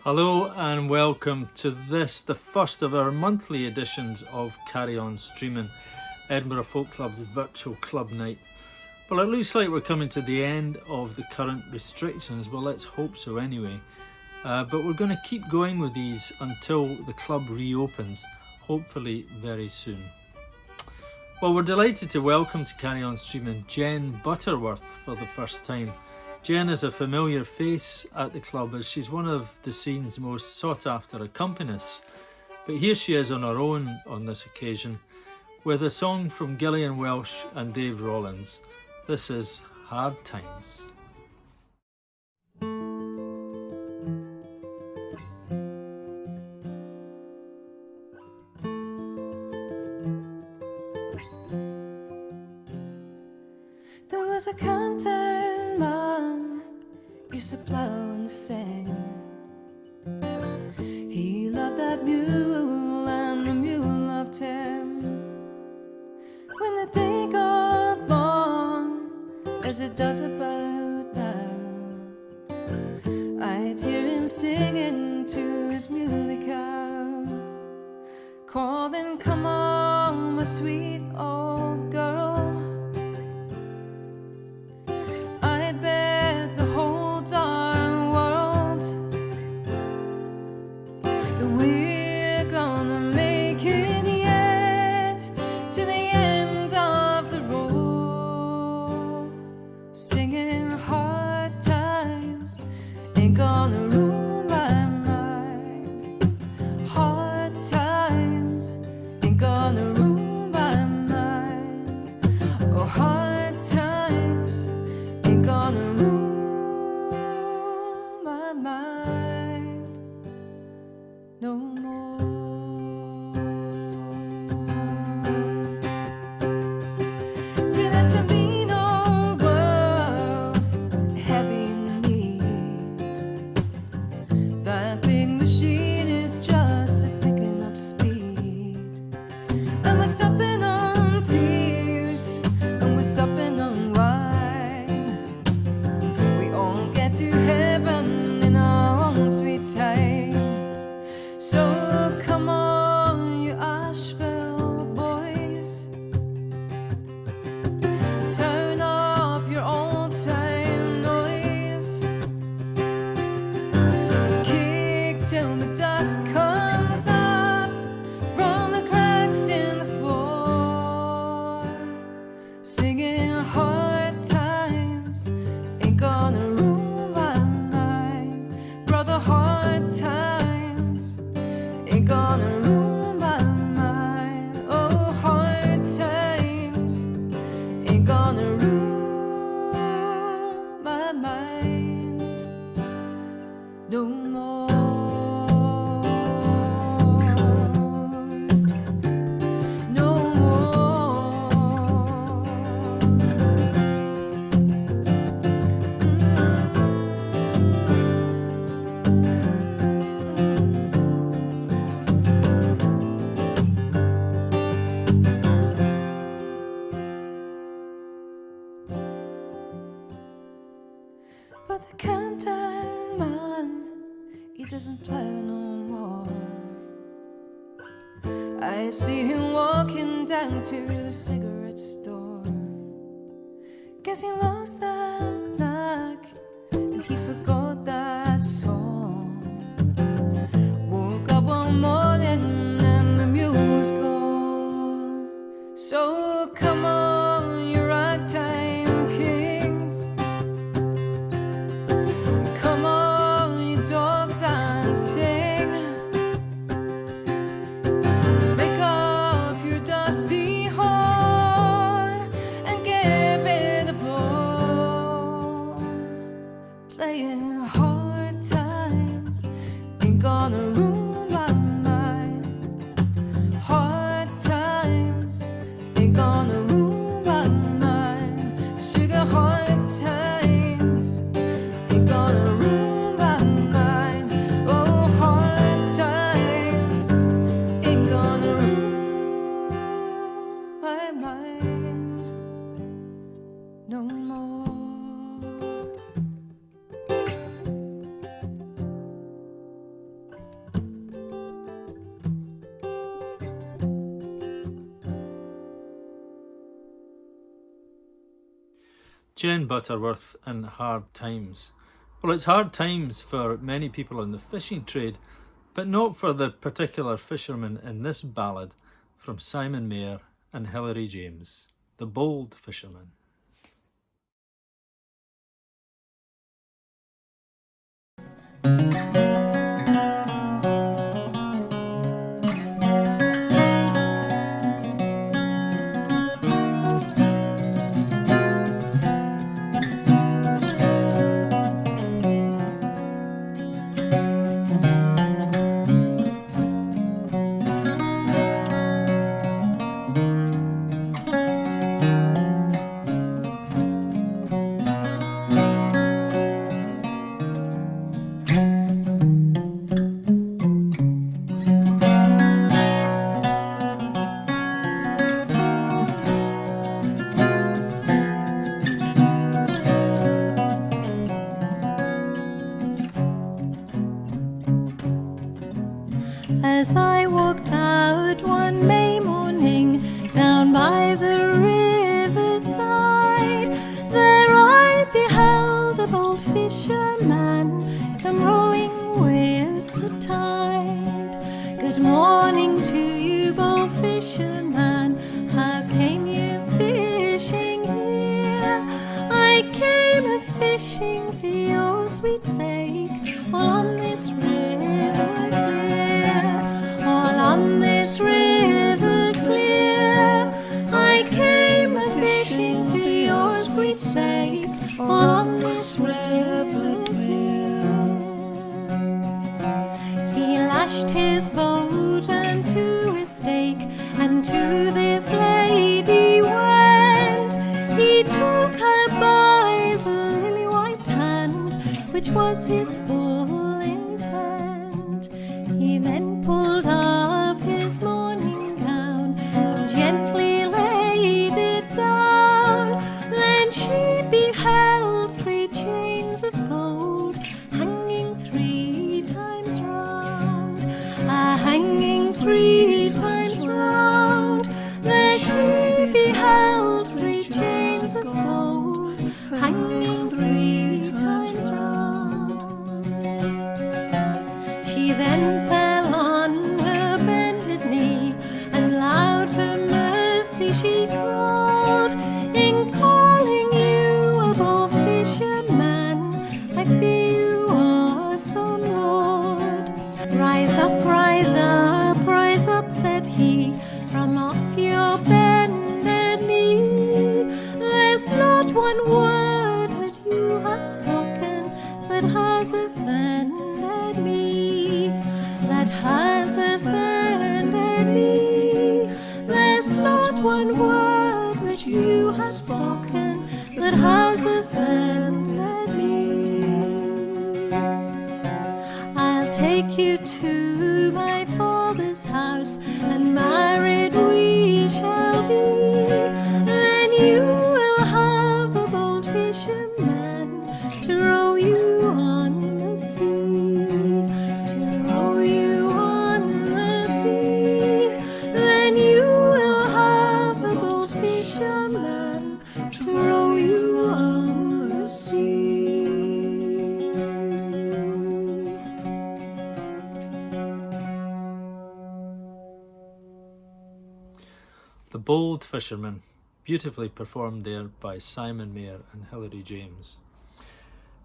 Hello and welcome to this, the first of our monthly editions of Carry On Streaming, Edinburgh Folk Club's virtual club night. Well, it looks like we're coming to the end of the current restrictions. Well, let's hope so anyway. But we're going to keep going with these until the club reopens, hopefully very soon. Well, we're delighted to welcome to Carry On Streaming Jen Butterworth for the first time. Jen is a familiar face at the club as she's one of the scene's most sought after accompanists. But here she is on her own on this occasion with a song from Gillian Welsh and Dave Rollins. This is Hard Times. There was a countdown man used to plow and sing. He loved that mule and the mule loved him. When the day got long, as it does about now, I'd hear him singing to his muley cow, calling, "Come on, my sweet old girl." I bet the whole darn world that we're gonna make it yet to the end of the road. Singing hard times ain't gonna rule my mind. Hard times ain't gonna rule my mind. Oh, hard times ain't gonna rule my mind no more. See, that's a mean old world, heavy need. That big machine is just picking up speed, and we're stopping on tears, and we're stopping on wine. We all get to heaven in our own sweet time. So come on, you Asheville boys, turn up your old time noise, kick till the dust comes up from the cracks in the floor. Singing hard times ain't gonna rule my mind. Brother, hard times ain't gonna rule my mind. Oh, hard times ain't gonna rule my mind no more. No more. But the countdown man, he doesn't play no more. I see him walking down to the cigarette store. Guess he lost that knack and he forgot that song. Woke up one morning and the mule was gone. So come on, you ragtime kings, come on, you dogs, and sing. Make up your dusty horn and give it a blow. Playing hard times ain't gonna rule my mind. Hard times ain't gonna rule my mind. Sugar, hard times ain't gonna rule my mind. Oh, hard times ain't gonna rule my mind no more. Jen Butterworth and Hard Times. Well, it's hard times for many people in the fishing trade, but not for the particular fisherman in this ballad from Simon Mayer and Hilary James, The Bold Fisherman. As I walked out one May morning down by the riverside, there I beheld a bold fisherman come rowing with the tide. Good morning to you, bold fisherman, how came you fishing here? I came a-fishing for your sweet sake on this river clear. On this river clear, I came a-fishing for your sweet sake. On this river clear, he lashed his boat unto his stake, and to this lady went. He took her by the lily white hand, which was his full intent. He then pulled off his morning gown and gently laid it down. Then she beheld 3 chains of gold hanging 3 times round, hanging 3 times round. There she beheld 3 chains of gold hanging 3 times round. She then fell on her bended knee, and loud for mercy she called. In calling you a bold fisherman, I fear you are some lord. Rise up, said he, from off your bended knee. There's not one word that you have spoken that has offended me, that has offended me. There's not one word that you have spoken that has offended me. I'll take you to my father's house, and married we shall be. Then you will have a bold fisherman to row you on the sea, to row you on the sea. Then you will have a bold fisherman to row you on the sea. The Bold Fisherman, beautifully performed there by Simon Mayer and Hilary James.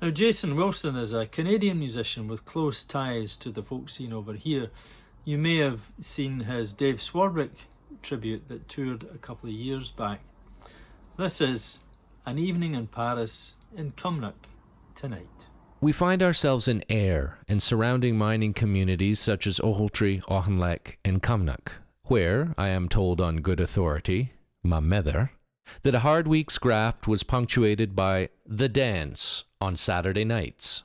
Now, Jason Wilson is a Canadian musician with close ties to the folk scene over here. You may have seen his Dave Swarbrick tribute that toured a couple of years back. This is An Evening in Paris in Cumnock Tonight. We find ourselves in Ayr and surrounding mining communities such as Ochiltree, Auchinleck and Cumnock, where, I am told on good authority, my mither, that a hard week's graft was punctuated by the dance on Saturday nights.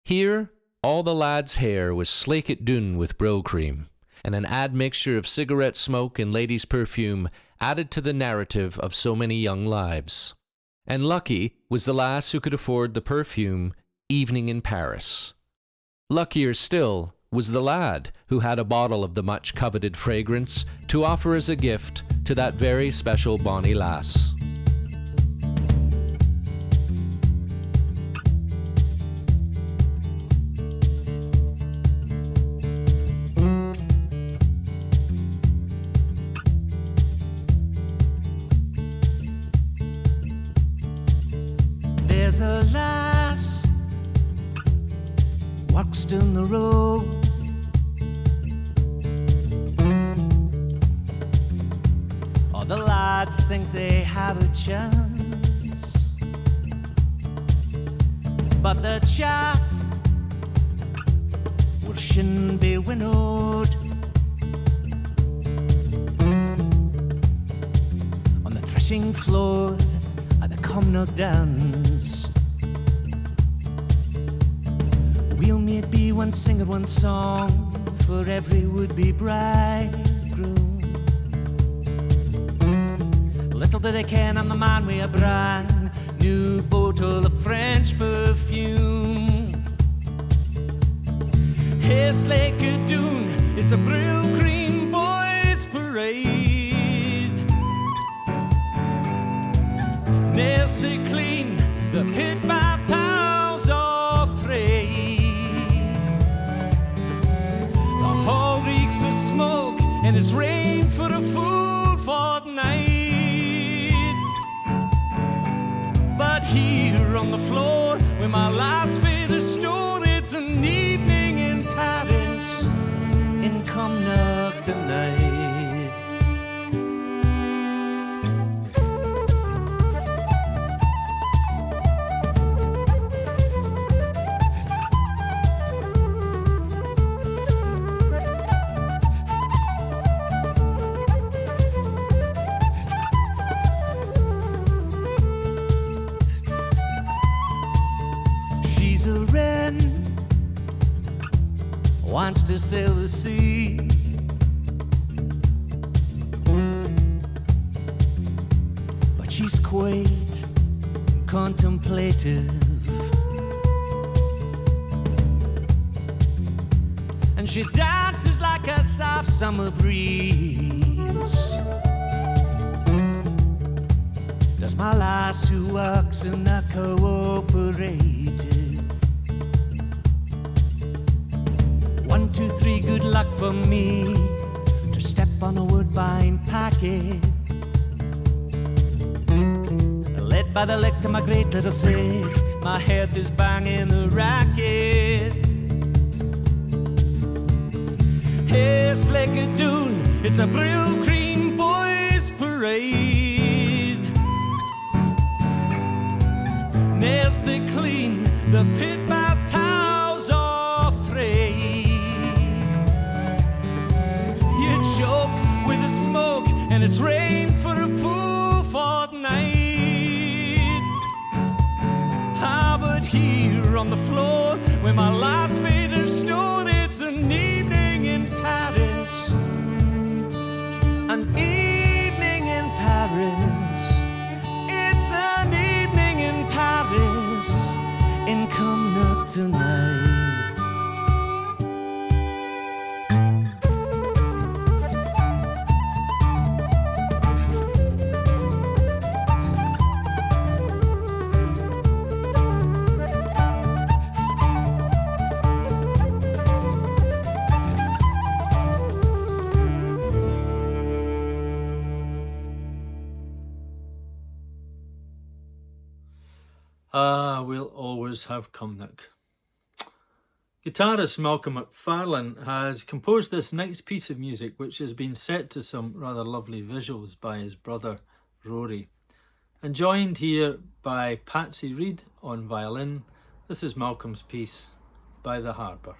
Here, all the lads' hair was slakit doon with brill cream, and an admixture of cigarette smoke and ladies' perfume added to the narrative of so many young lives. And lucky was the lass who could afford the perfume Evening in Paris. Luckier still was the lad who had a bottle of the much-coveted fragrance to offer as a gift to that very special bonny lass. There's a lass walks down the road. All the lads think they have a chance, but the chaff will shin be winnowed. On the threshing floor at the Comnock dance, we'll made be one singer, one song for every would-be bridegroom. Little did they ken I'm the man with a brand new bottle of French perfume. Hey, Slake Doon, it's a Brill Cream Boys Parade. Nails so clean, the pit by pals are frayed. The hall reeks of smoke, and it's rain for a full fortnight. But here on the floor, where my last fate is stored, it's an evening in Paris, in Comnock tonight. She's a wren, wants to sail the sea. But she's quite contemplative, and she dances like a soft summer breeze. There's my lass who works in a cooperative. 1, 2, 3, good luck for me to step on a woodbine packet. Led by the lick to my great little sick, my head is banging the racket. Hey, Slickadoon, it's a Brill Cream Boys Parade. Nails so clean, the pit by towels are frayed. You choke with the smoke, and it's rain for a full fortnight. Ah, but here on the floor, where my last fate is stored, it's an evening in Paris. An evening in Paris. It's an evening in Paris, in Comnock tonight. We'll always have Comnock. Guitarist Malcolm McFarlane has composed this next piece of music, which has been set to some rather lovely visuals by his brother Rory, and joined here by Patsy Reid on violin. This is Malcolm's piece, By the Harbour.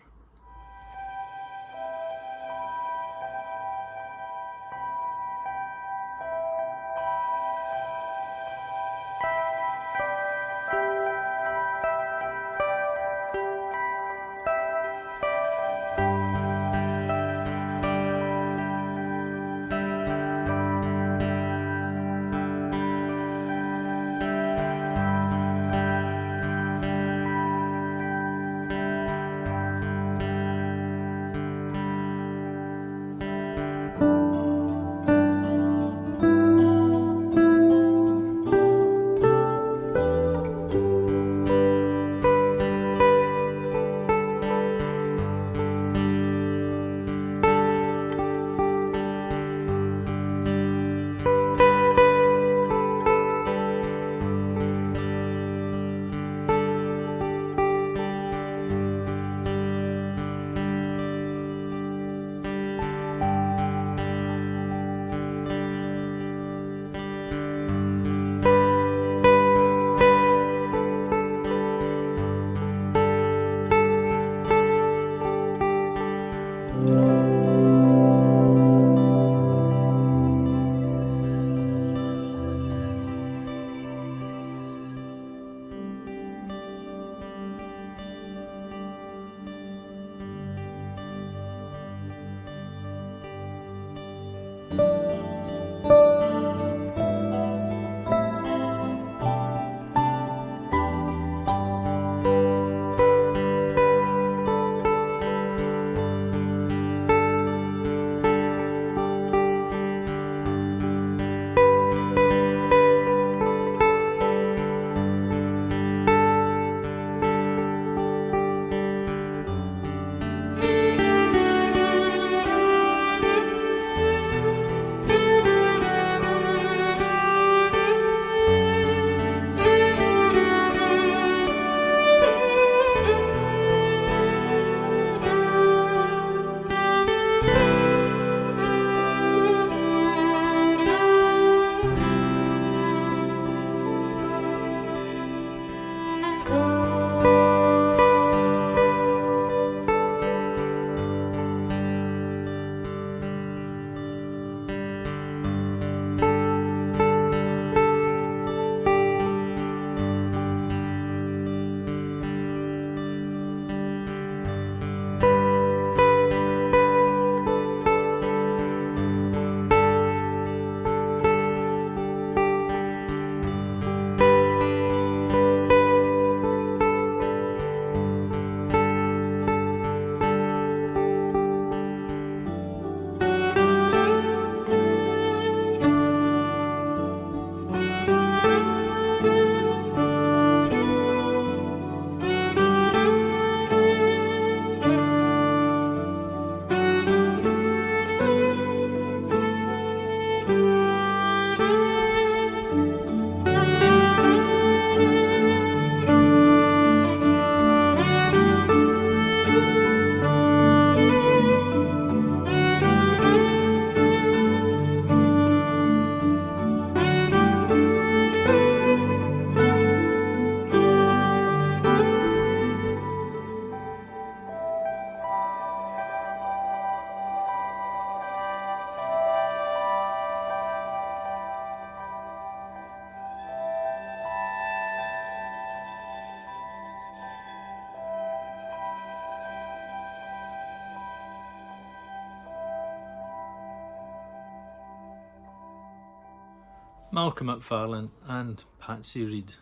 Malcolm McFarlane and Patsy Reid.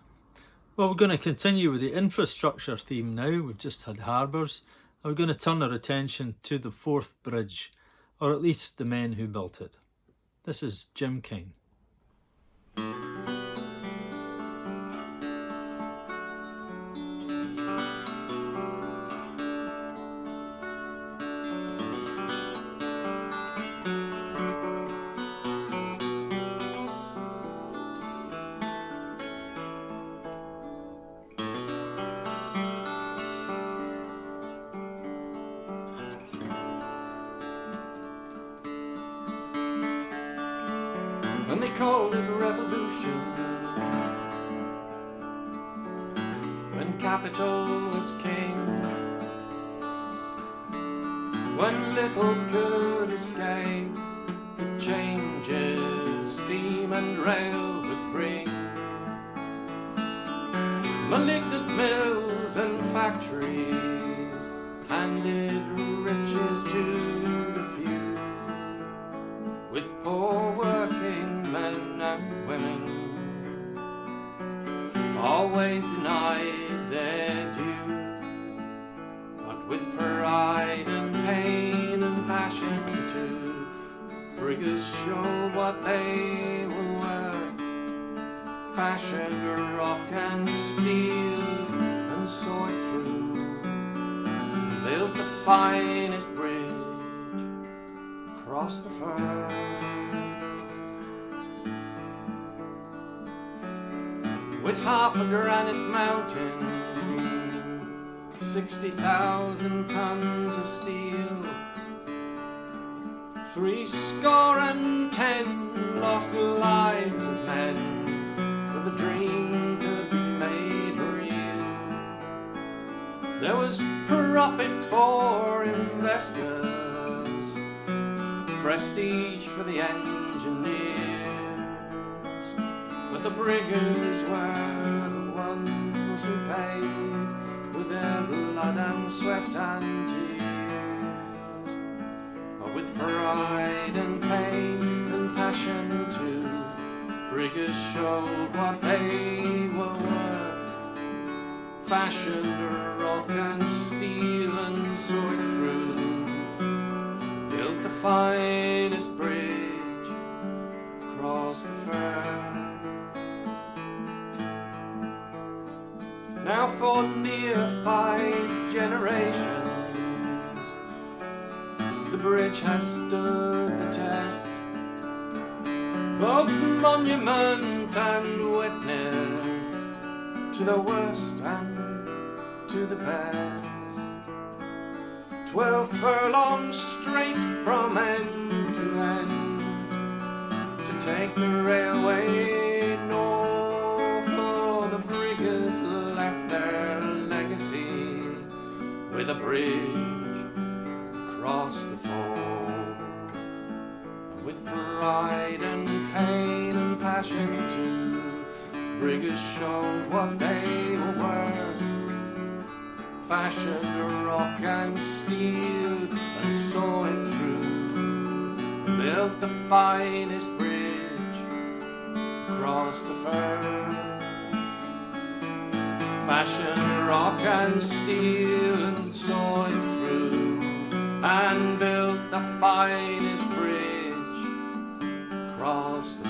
Well, we're going to continue with the infrastructure theme now. We've just had harbours, and we're going to turn our attention to the Forth Bridge, or at least the men who built it. This is Jim King. When they called it revolution, when capital was king, when little could escape the changes steam and rail would bring, malignant mills and factories handed riches to the few, with poor working men and women always denied their due, but with pride and pain and passion too, briggers showed what they were worth, fashioned rock and steel and saw it through, built the finest bridge across the firth. With half a granite mountain, 60,000 tons of steel, 70 lost lives of men for the dream to be made real. There was profit for investors, prestige for the engineers, but the briggers were the ones who paid with their blood and sweat and tears. But with pride and pain and passion too, briggers showed what they were worth, fashioned rock and steel and saw it through, built the finest bridge across the firth. Now for near 5 generations, the bridge has stood the test, both monument and witness to the worst and to the best. 12 furlongs straight from end to end, to take the railway north, for the briggers left their legacy with a bridge across the fold. And with pride and pain and passion too, briggers showed what they were worth, fashioned rock and steel and saw it through, built the finest bridge across the firth. Fashioned rock and steel and saw it through, and built the finest bridge across the firth.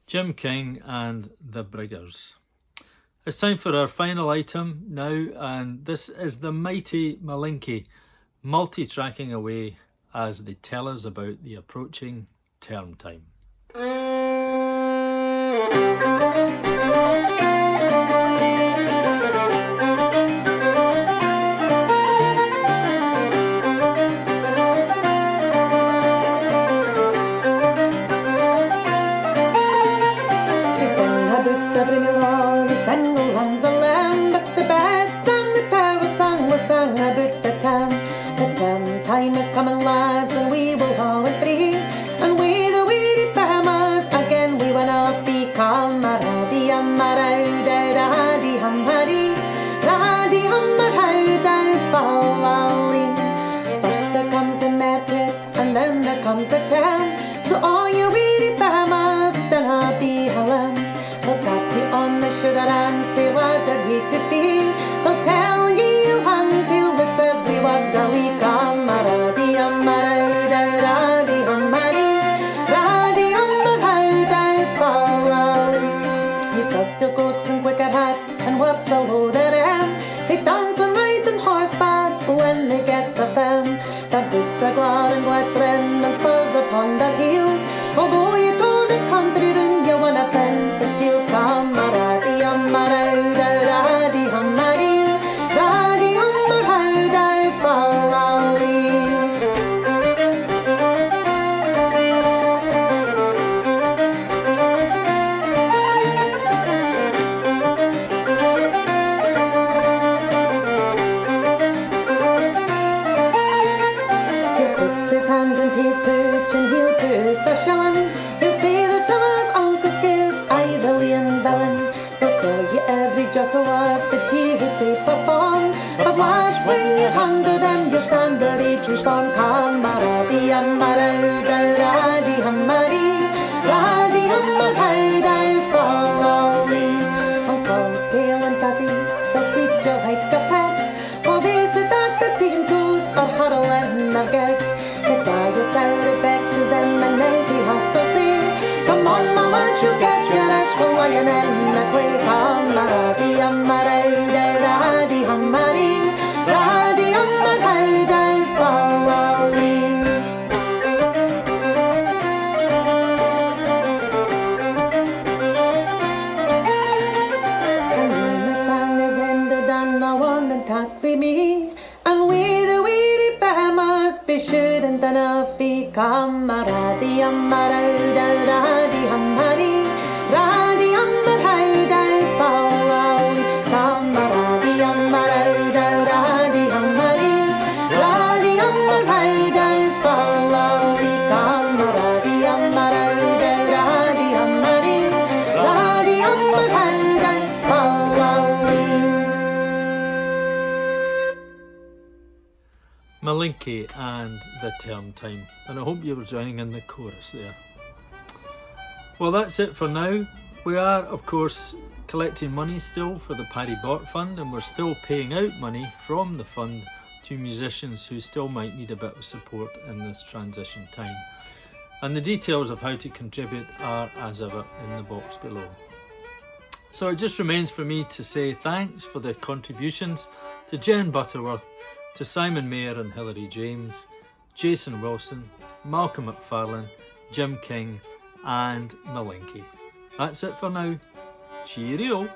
Jim King and the Briggers. It's time for our final item now, and this is the mighty Malinky multi-tracking away as they tell us about the approaching term time. way to be. They'll tell you hang till it's every word a wee camaradi, amaradi, amaradi, radi, amaradi, follow. You got your coats and wicker hats and whips a load of them. They don't ride on horseback when they get the femme. Their boots are glad and glittering and spurs upon their heels. Although you go the country round, you want a fence of jails. Camaradi, amaradi, radi, amaradi, radi, amaradi, follow me. He'll put his hand in his pouch and he'll put a shilling. He'll say the seller's uncle scarce, I the lean villain. He'll tell you every jot of work that you had to perform. But watch when you're under them, your standard age is storm. Camaradi, amaradi, radi, amaradi, radi, amaradi, follow me. Uncle, Pale and Tatty, still feed you like a pet. Well, they said that the team goes or huddle in a gig. The guy out of Bex's them and then he has to say, come on, mama, you'll get your ass for lying in a quay. Camaradi, amaradi, radi, amaradi, radi, amaradi, follow me. And when the song is ended and I want and talk for me, and we the weary farmers be shooting down a fee. Camaradi, amaradi, radi, amaradi, radi, amaradi, follow me. Camaradi, amaradi, radi, amaradi, radi, amaradi, follow me. Camaradi, amaradi, radi, amaradi, radi, amaradi, follow me. Malinky and the Term Time, and I hope you were joining in the chorus there. Well, that's it for now. We are, of course, collecting money still for the Paddy Bort Fund, and we're still paying out money from the fund to musicians who still might need a bit of support in this transition time. And the details of how to contribute are, as ever, in the box below. So it just remains for me to say thanks for the contributions to Jen Butterworth, to Simon Mayer and Hilary James, Jason Wilson, Malcolm McFarlane, Jim King and Malinky. That's it for now. Cheerio!